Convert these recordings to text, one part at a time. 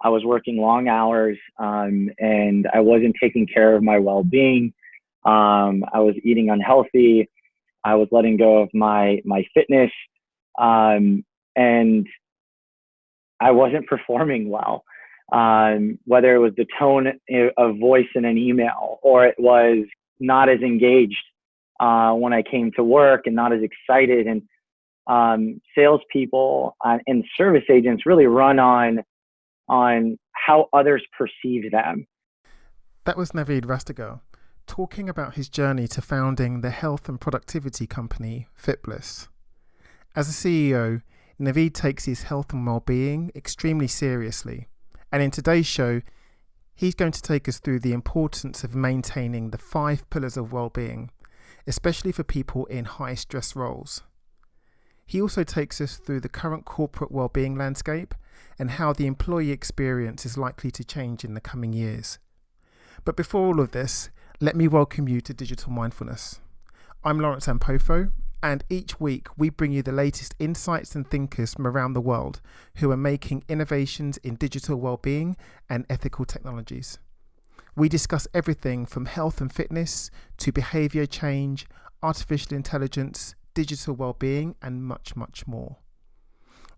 I was working long hours, and I wasn't taking care of my well-being. I was eating unhealthy. I was letting go of my fitness, and I wasn't performing well. Whether it was the tone of voice in an email, or it was not as engaged when I came to work and not as excited. And salespeople and service agents really run on how others perceive them. That was Navid Rastegar talking about his journey to founding the health and productivity company FitBliss. As a CEO, Navid takes his health and well-being extremely seriously. And in today's show, he's going to take us through the importance of maintaining the 5 pillars of well-being, especially for people in high-stress roles. He also takes us through the current corporate well-being landscape and how the employee experience is likely to change in the coming years. But before all of this, let me welcome you to Digital Mindfulness. I'm Lawrence Ampofo, and each week we bring you the latest insights and thinkers from around the world who are making innovations in digital well-being and ethical technologies. We discuss everything from health and fitness to behavior change, artificial intelligence, digital well-being, and much, much more.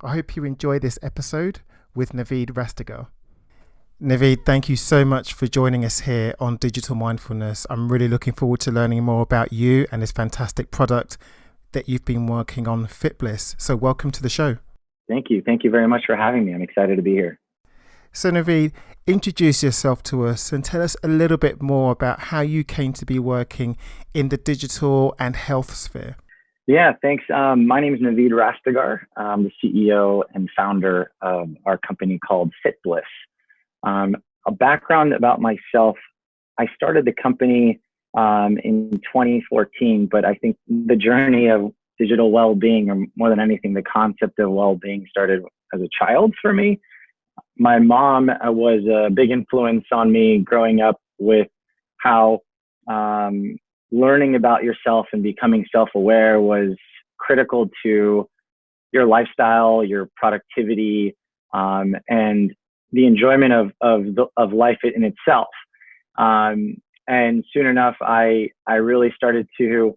I hope you enjoy this episode with Navid Rastegar. Navid, thank you so much for joining us here on Digital Mindfulness. I'm really looking forward to learning more about you and this fantastic product that you've been working on, FitBliss. So welcome to the show. Thank you. Thank you very much for having me. I'm excited to be here. So Navid, introduce yourself to us and tell us a little bit more about how you came to be working in the digital and health sphere. Yeah, thanks. My name is Navid Rastegar. I'm the CEO and founder of our company called FitBliss. A background about myself: I started the company in 2014, but I think the journey of digital well-being, or more than anything, the concept of well-being, started as a child for me. My mom was a big influence on me growing up with how learning about yourself and becoming self-aware was critical to your lifestyle, your productivity, and the enjoyment of life in itself. And soon enough, I really started to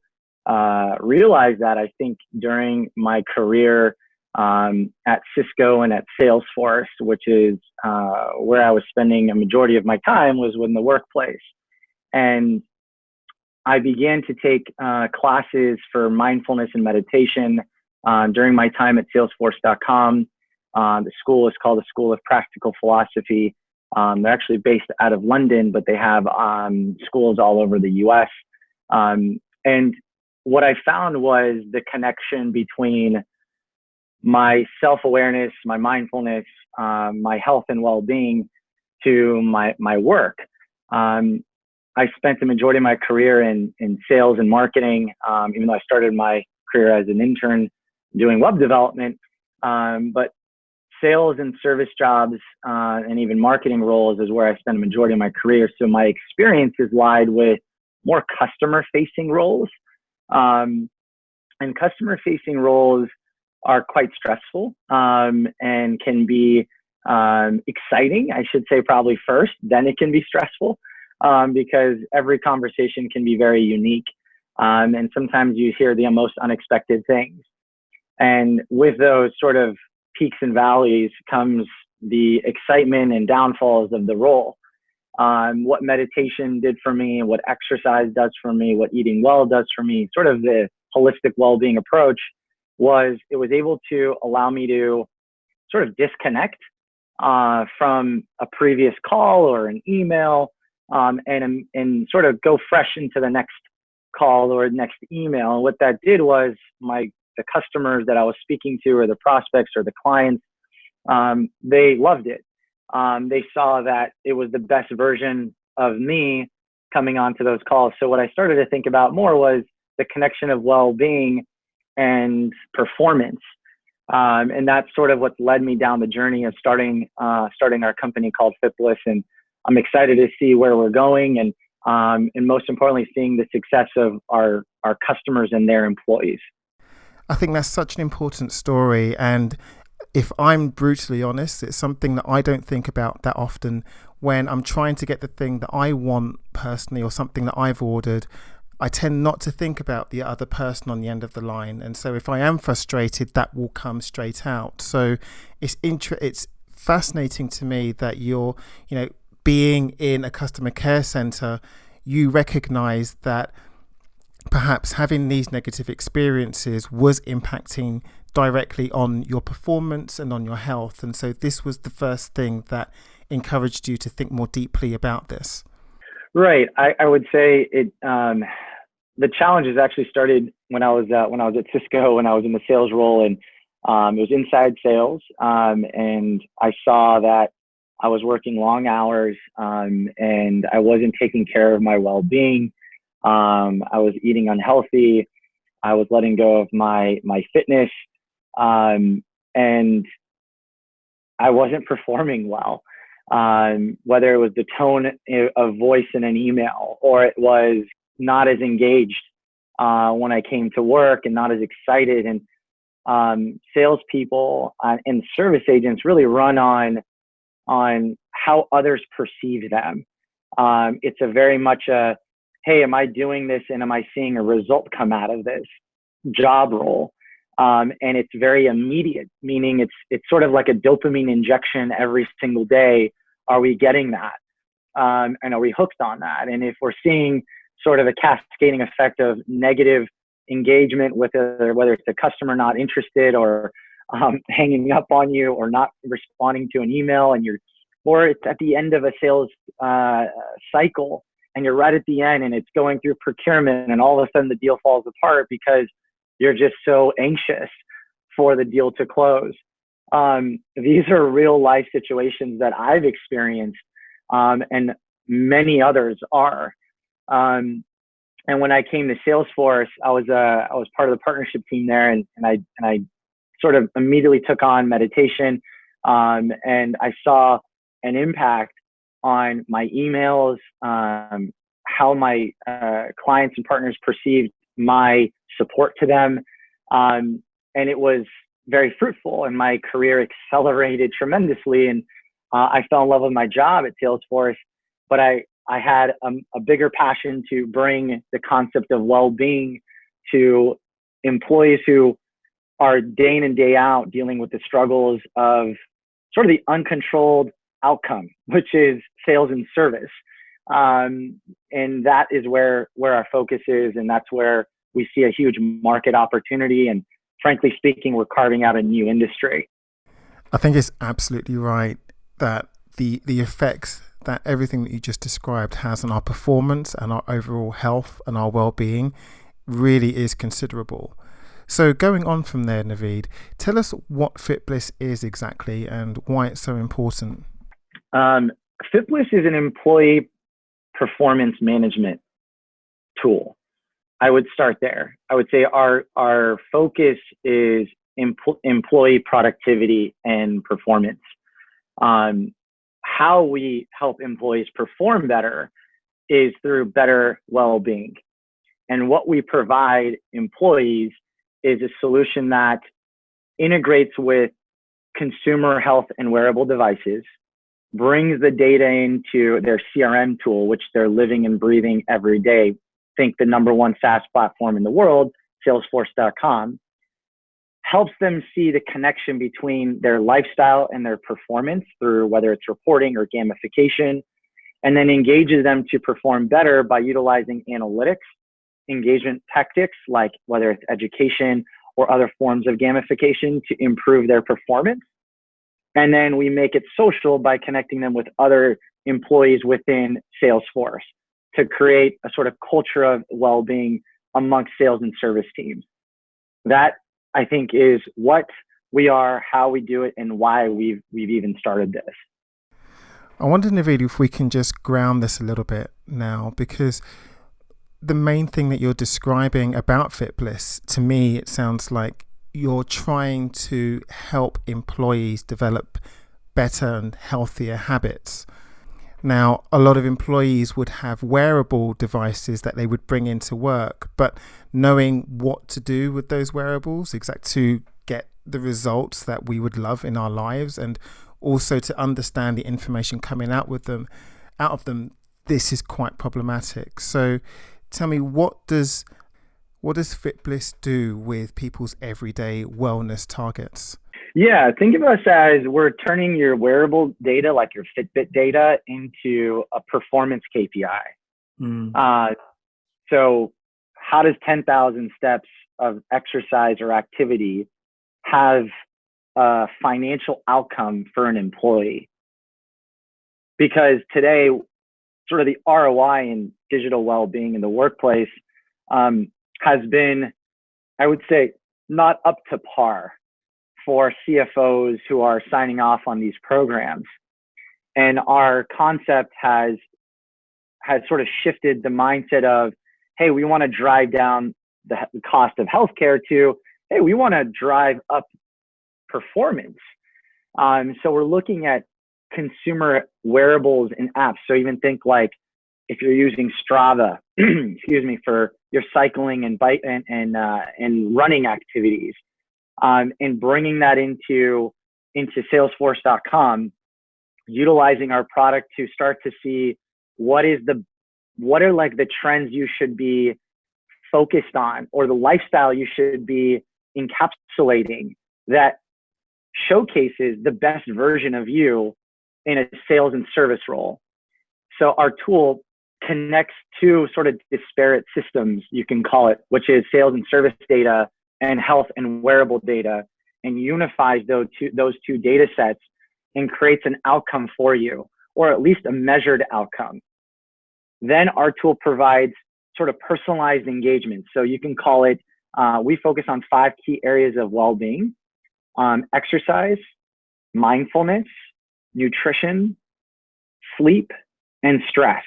realize that. I think during my career at Cisco and at Salesforce, which is where I was spending a majority of my time, was in the workplace. And I began to take classes for mindfulness and meditation during my time at Salesforce.com. The school is called the School of Practical Philosophy. They're actually based out of London, but they have schools all over the US. And what I found was the connection between my self-awareness, my mindfulness, my health and well-being to my work. I spent the majority of my career in sales and marketing, even though I started my career as an intern doing web development. But sales and service jobs and even marketing roles is where I spent a majority of my career. So my experiences lied with more customer-facing roles. And customer-facing roles are quite stressful and can be exciting, I should say, probably first. Then it can be stressful because every conversation can be very unique. And sometimes you hear the most unexpected things. And with those sort of peaks and valleys comes the excitement and downfalls of the role. What meditation did for me, what exercise does for me, what eating well does for me, sort of the holistic well-being approach, was it was able to allow me to sort of disconnect from a previous call or an email and sort of go fresh into the next call or next email. And what that did was the customers that I was speaking to, or the prospects or the clients, they loved it. They saw that it was the best version of me coming onto those calls. So what I started to think about more was the connection of well-being and performance. And that's sort of what led me down the journey of starting our company called FitBliss. And I'm excited to see where we're going, and most importantly, seeing the success of our customers and their employees. I think that's such an important story, and if I'm brutally honest, it's something that I don't think about that often. When I'm trying to get the thing that I want personally or something that I've ordered, I tend not to think about the other person on the end of the line. And so if I am frustrated, that will come straight out. So it's fascinating to me that you're, being in a customer care center, you recognize that perhaps having these negative experiences was impacting directly on your performance and on your health. And so this was the first thing that encouraged you to think more deeply about this. Right. I would say the challenges actually started when I was at Cisco, when I was in the sales role, and it was inside sales. And I saw that I was working long hours, and I wasn't taking care of my well-being. I was eating unhealthy. I was letting go of my fitness, and I wasn't performing well. Whether it was the tone of voice in an email, or it was not as engaged when I came to work, and not as excited. And salespeople and service agents really run on how others perceive them. It's a very much a, hey, am I doing this and am I seeing a result come out of this job role? And it's very immediate, meaning it's sort of like a dopamine injection every single day. Are we getting that? And are we hooked on that? And if we're seeing sort of a cascading effect of negative engagement with whether it's a customer not interested, or hanging up on you, or not responding to an email, or it's at the end of a sales cycle, and you're right at the end and it's going through procurement, and all of a sudden the deal falls apart because you're just so anxious for the deal to close. These are real life situations that I've experienced, and many others are. And when I came to Salesforce, I was part of the partnership team there, and I sort of immediately took on meditation, and I saw an impact on my emails, how my clients and partners perceived my support to them, and it was very fruitful, and my career accelerated tremendously, and I fell in love with my job at Salesforce. But I had a bigger passion to bring the concept of well-being to employees who are day in and day out dealing with the struggles of sort of the uncontrolled outcome, which is sales and service. And that is where our focus is, and that's where we see a huge market opportunity. And frankly speaking, we're carving out a new industry. I think it's absolutely right that the effects that everything that you just described has on our performance and our overall health and our well-being really is considerable. So going on from there, Navid, tell us what FitBliss is exactly and why it's so important. FitBliss is an employee performance management tool. I would start there. I would say our focus is employee productivity and performance. How we help employees perform better is through better well-being. And what we provide employees is a solution that integrates with consumer health and wearable devices, brings the data into their CRM tool, which they're living and breathing every day. Think the number one SaaS platform in the world, Salesforce.com, helps them see the connection between their lifestyle and their performance through whether it's reporting or gamification, and then engages them to perform better by utilizing analytics, engagement tactics, like whether it's education or other forms of gamification to improve their performance. And then we make it social by connecting them with other employees within Salesforce to create a sort of culture of well-being amongst sales and service teams. That, I think, is what we are, how we do it, and why we've even started this. I wonder, Navid, if we can just ground this a little bit now, because the main thing that you're describing about FitBliss, to me, it sounds like you're trying to help employees develop better and healthier habits. Now, a lot of employees would have wearable devices that they would bring into work, but knowing what to do with those wearables, exactly to get the results that we would love in our lives, and also to understand the information coming out of them, this is quite problematic. So tell me, what does FitBliss do with people's everyday wellness targets? Yeah, think of us as we're turning your wearable data, like your Fitbit data, into a performance KPI. So how does 10,000 steps of exercise or activity have a financial outcome for an employee? Because today, sort of the ROI in digital well-being in the workplace has been, I would say, not up to par for CFOs who are signing off on these programs. And our concept has sort of shifted the mindset of, hey, we want to drive down the cost of healthcare to, hey, we want to drive up performance. So we're looking at consumer wearables and apps. So even think like if you're using Strava, excuse me, for your cycling and bike and running activities, and bringing that into Salesforce.com, utilizing our product to start to see what are like the trends you should be focused on, or the lifestyle you should be encapsulating that showcases the best version of you in a sales and service role. So our tool connects two sort of disparate systems, you can call it, which is sales and service data and health and wearable data, and unifies those two data sets and creates an outcome for you, or at least a measured outcome. Then our tool provides sort of personalized engagement. So you can call it, we focus on 5 key areas of well-being: exercise, mindfulness, nutrition, sleep, and stress.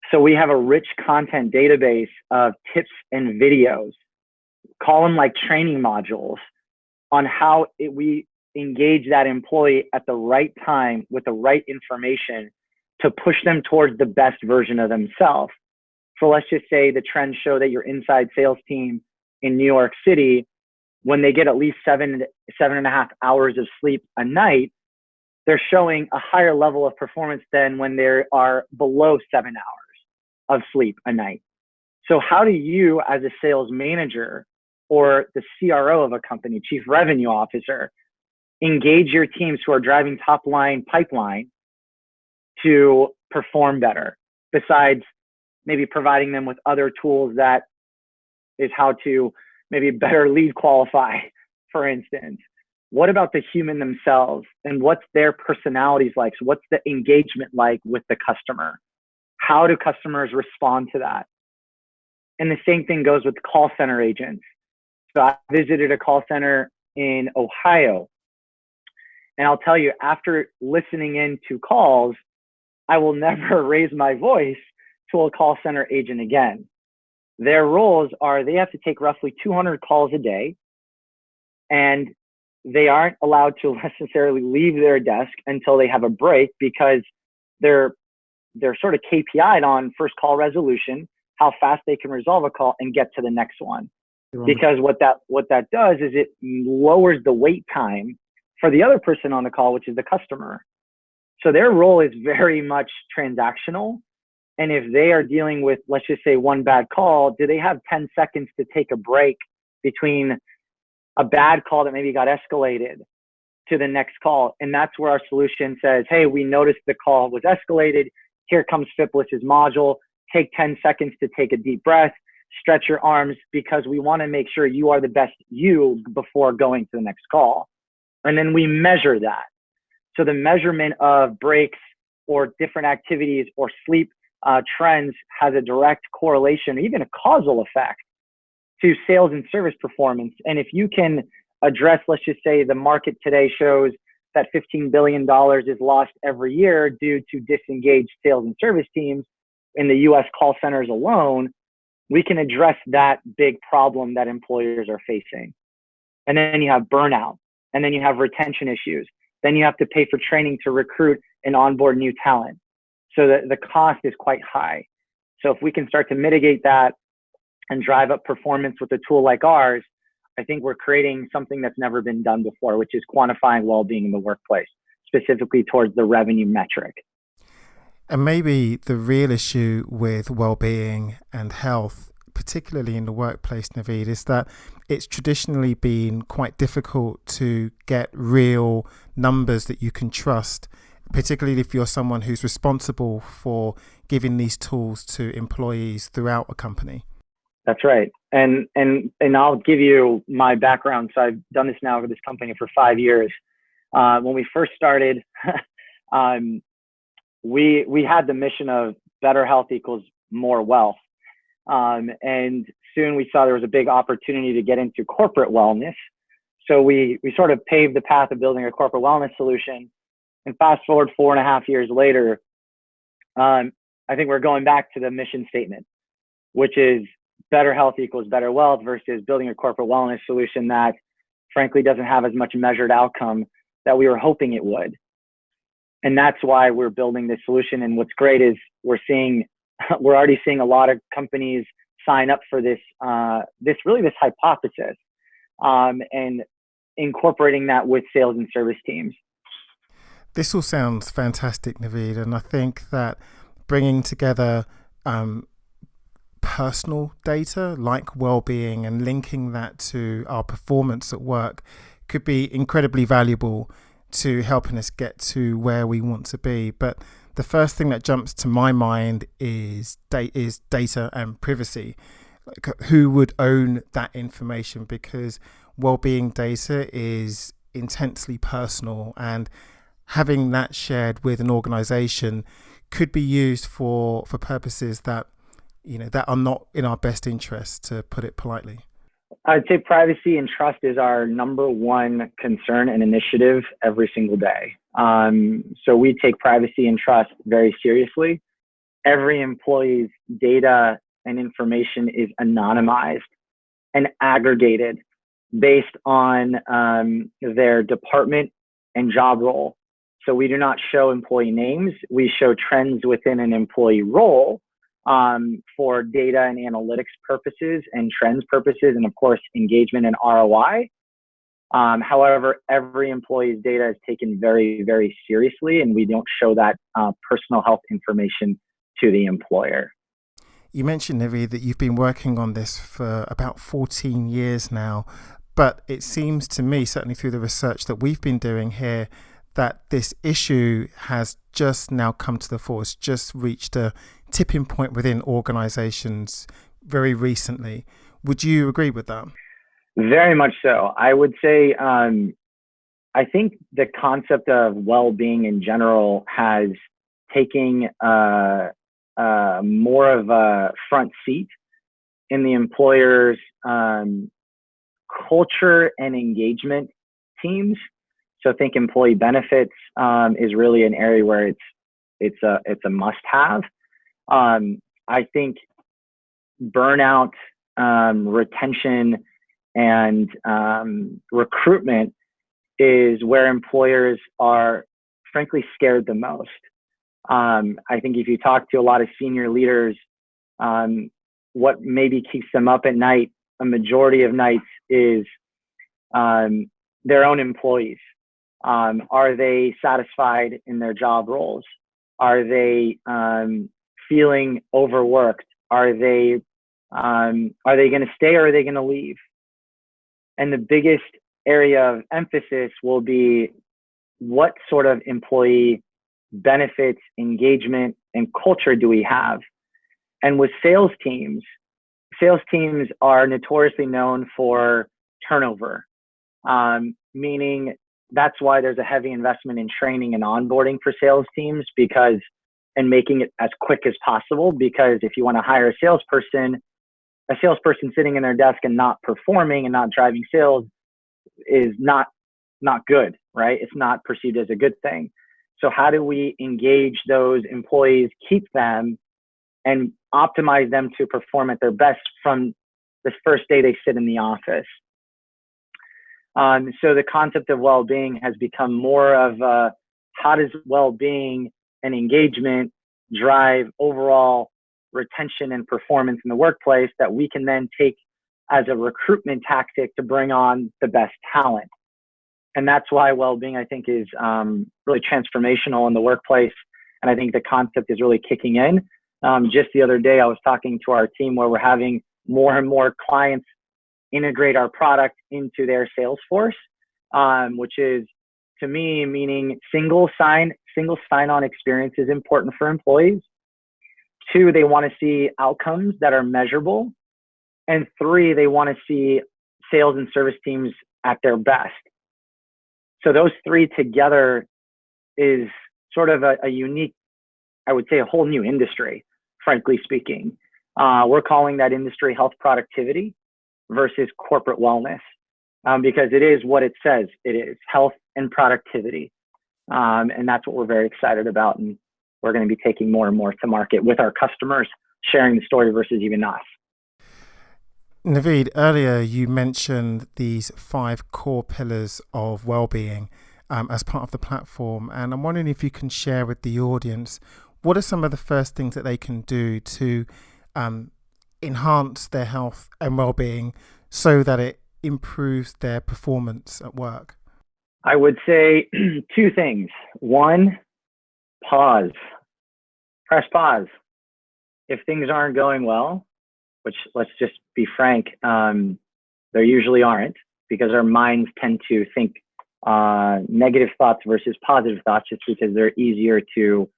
So we have a rich content database of tips and videos, call them like training modules, on how we engage that employee at the right time with the right information to push them towards the best version of themselves. So let's just say the trends show that your inside sales team in New York City, when they get at least 7.5 hours of sleep a night, they're showing a higher level of performance than when they are below 7 hours of sleep a night. So how do you, as a sales manager or the CRO of a company, chief revenue officer, engage your teams who are driving top line pipeline to perform better, besides maybe providing them with other tools that is how to maybe better lead qualify, for instance? What about the human themselves, and what's their personalities like? So what's the engagement like with the customer? How do customers respond to that? And the same thing goes with call center agents. So I visited a call center in Ohio, and I'll tell you, after listening in to calls, I will never raise my voice to a call center agent again. Their roles are, they have to take roughly 200 calls a day, and they aren't allowed to necessarily leave their desk until they have a break, because they're sort of KPI'd on first call resolution, how fast they can resolve a call and get to the next one. Because what that does is it lowers the wait time for the other person on the call, which is the customer. So their role is very much transactional. And if they are dealing with, let's just say, one bad call, do they have 10 seconds to take a break between a bad call that maybe got escalated to the next call? And that's where our solution says, hey, we noticed the call was escalated. Here comes FitBliss's module. Take 10 seconds to take a deep breath, stretch your arms, because we want to make sure you are the best you before going to the next call. And then we measure that. So the measurement of breaks or different activities or sleep trends has a direct correlation, even a causal effect, to sales and service performance. And if you can address, let's just say the market today shows that $15 billion is lost every year due to disengaged sales and service teams in the US call centers alone, we can address that big problem that employers are facing. And then you have burnout, and then you have retention issues. Then you have to pay for training to recruit and onboard new talent. So the cost is quite high. So if we can start to mitigate that and drive up performance with a tool like ours, I think we're creating something that's never been done before, which is quantifying well-being in the workplace, specifically towards the revenue metric. And maybe the real issue with well-being and health, particularly in the workplace, Navid, is that it's traditionally been quite difficult to get real numbers that you can trust, particularly if you're someone who's responsible for giving these tools to employees throughout a company. That's right. And I'll give you my background. So I've done this now with this company for 5 years. When we first started, we had the mission of better health equals more wealth. And soon we saw there was a big opportunity to get into corporate wellness. So we sort of paved the path of building a corporate wellness solution. And fast forward 4.5 years later, I think we're going back to the mission statement, which is better health equals better wealth versus building a corporate wellness solution that frankly doesn't have as much measured outcome that we were hoping it would. And that's why we're building this solution. And what's great is we're already seeing a lot of companies sign up for this hypothesis, and incorporating that with sales and service teams. This all sounds fantastic, Navid, and I think that bringing together personal data like well-being and linking that to our performance at work could be incredibly valuable to helping us get to where we want to be. But the first thing that jumps to my mind is data and privacy. Like, who would own that information? Because well-being data is intensely personal, and having that shared with an organization could be used for purposes that that are not in our best interest, to put it politely. I'd say privacy and trust is our number one concern and initiative every single day. So we take privacy and trust very seriously. Every employee's data and information is anonymized and aggregated based on their department and job role. So we do not show employee names. We show trends within an employee role for data and analytics purposes and trends purposes, and of course, engagement and ROI. However, every employee's data is taken very, very seriously, and we don't show that personal health information to the employer. You mentioned, Navid, that you've been working on this for about 14 years now, but it seems to me, certainly through the research that we've been doing here, that this issue has just now come to the fore. It's just reached a tipping point within organizations very recently. Would you agree with that? Very much so. I would say, I think the concept of well-being in general has taken more of a front seat in the employer's culture and engagement teams. So I think employee benefits is really an area where it's a must-have. I think burnout, retention, and recruitment is where employers are frankly scared the most. I think if you talk to a lot of senior leaders, what maybe keeps them up at night, a majority of nights, is their own employees. Are they satisfied in their job roles? Are they feeling overworked? Are they going to stay, or are they going to leave? And the biggest area of emphasis will be what sort of employee benefits, engagement, and culture do we have? And with sales teams are notoriously known for turnover, meaning that's why there's a heavy investment in training and onboarding for sales teams, and making it as quick as possible, because if you want to hire a salesperson sitting in their desk and not performing and not driving sales is not good, right? It's not perceived as a good thing. So how do we engage those employees, keep them, and optimize them to perform at their best from the first day they sit in the office? So the concept of well-being has become more of how does well-being and engagement drive overall retention and performance in the workplace, that we can then take as a recruitment tactic to bring on the best talent. And that's why well-being, I think, is really transformational in the workplace. And I think the concept is really kicking in. Just the other day, I was talking to our team where we're having more and more clients integrate our product into their Salesforce, which is, to me, meaning single sign-on experience is important for employees. 2, they want to see outcomes that are measurable. And 3, they want to see sales and service teams at their best. So those 3 together is sort of a unique, I would say, a whole new industry, frankly speaking. We're calling that industry health productivity versus corporate wellness, because it is what it says it is, health and productivity. And that's what we're very excited about. And we're going to be taking more and more to market with our customers, sharing the story versus even us. Navid, earlier you mentioned these 5 core pillars of well-being as part of the platform. And I'm wondering if you can share with the audience, what are some of the first things that they can do to enhance their health and well-being so that it improves their performance at work? I would say 2 things. 1, pause. Press pause. If things aren't going well, which, let's just be frank, there usually aren't, because our minds tend to think negative thoughts versus positive thoughts, just because they're easier to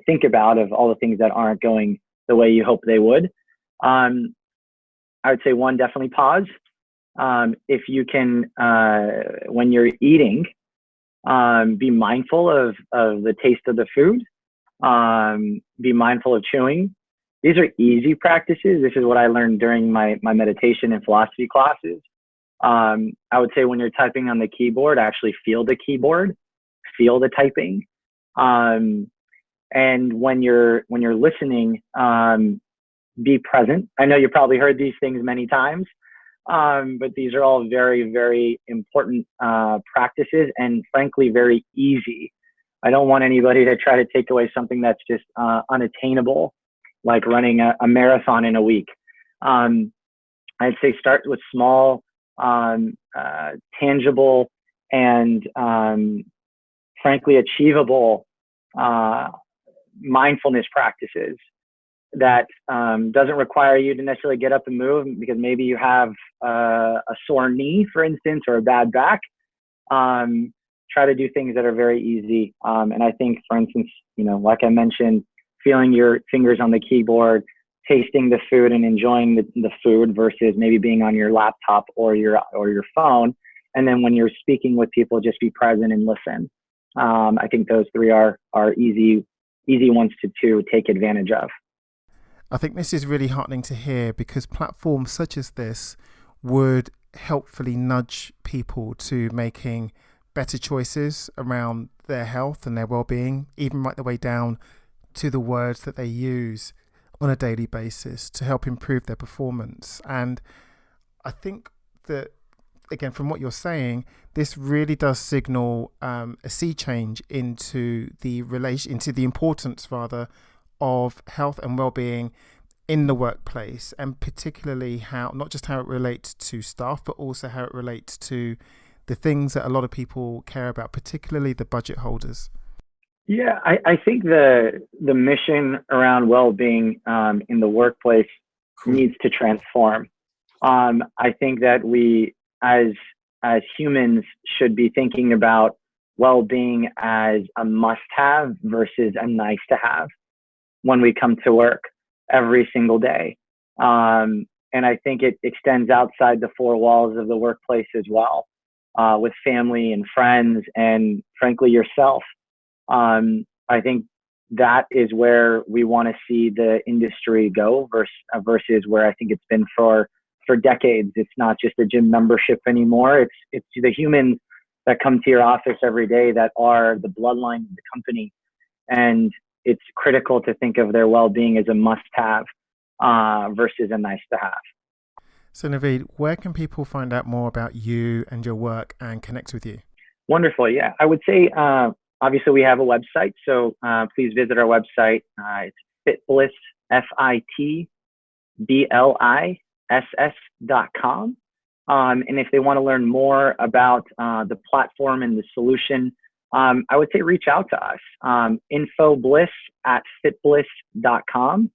think about, of all the things that aren't going the way you hope they would. I would say 1, definitely pause. If you can, when you're eating, be mindful of the taste of the food. Be mindful of chewing. These are easy practices. This is what I learned during my meditation and philosophy classes. I would say when you're typing on the keyboard, actually feel the keyboard, feel the typing. And when you're listening, be present. I know you probably heard these things many times, but these are all very, very important practices, and frankly, very easy. I don't want anybody to try to take away something that's just unattainable, like running a marathon in a week. I'd say start with small, tangible, and frankly achievable mindfulness practices that doesn't require you to necessarily get up and move, because maybe you have a sore knee, for instance, or a bad back. Try to do things that are very easy. And I think, for instance, like I mentioned, feeling your fingers on the keyboard, tasting the food and enjoying the food versus maybe being on your laptop or your phone. And then when you're speaking with people, just be present and listen. I think those 3 are easy ones to take advantage of. I think this is really heartening to hear, because platforms such as this would helpfully nudge people to making better choices around their health and their well-being, even right the way down to the words that they use on a daily basis to help improve their performance. And I think that, again, from what you're saying, this really does signal a sea change into the importance of health and well-being in the workplace, and particularly not just how it relates to staff, but also how it relates to the things that a lot of people care about, particularly the budget holders. Yeah, I think the mission around well-being in the workplace needs to transform. I think that we, as humans, should be thinking about well-being as a must-have versus a nice-to-have when we come to work every single day. And I think it extends outside the 4 walls of the workplace as well, with family and friends and, frankly, yourself. I think that is where we want to see the industry go versus where I think it's been for decades. It's not just a gym membership anymore. It's the humans that come to your office every day that are the bloodline of the company. And it's critical to think of their well-being as a must-have versus a nice-to-have. So Navid, where can people find out more about you and your work and connect with you? Wonderful. Yeah, I would say, obviously we have a website, so please visit our website. It's FitBliss, FitBliss FitBlissSS.com. And if they want to learn more about the platform and the solution, I would say reach out to us. Infobliss@FitBliss.com.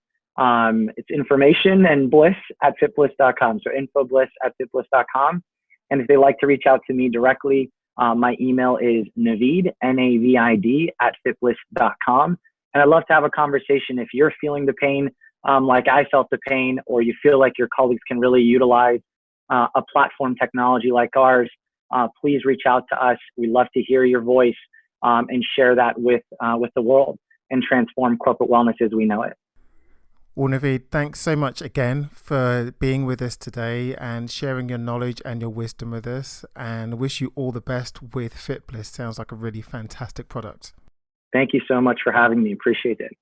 It's information and bliss@FitBliss.com. So infobliss@FitBliss.com. And if they like to reach out to me directly, my email is Navid, Navid, @FitBliss.com. And I'd love to have a conversation. If you're feeling the pain like I felt the pain, or you feel like your colleagues can really utilize a platform technology like ours, please reach out to us. We love to hear your voice and share that with the world and transform corporate wellness as we know it. Well, Navid, thanks so much again for being with us today and sharing your knowledge and your wisdom with us, and wish you all the best with FitBliss. Sounds like a really fantastic product. Thank you so much for having me. Appreciate it.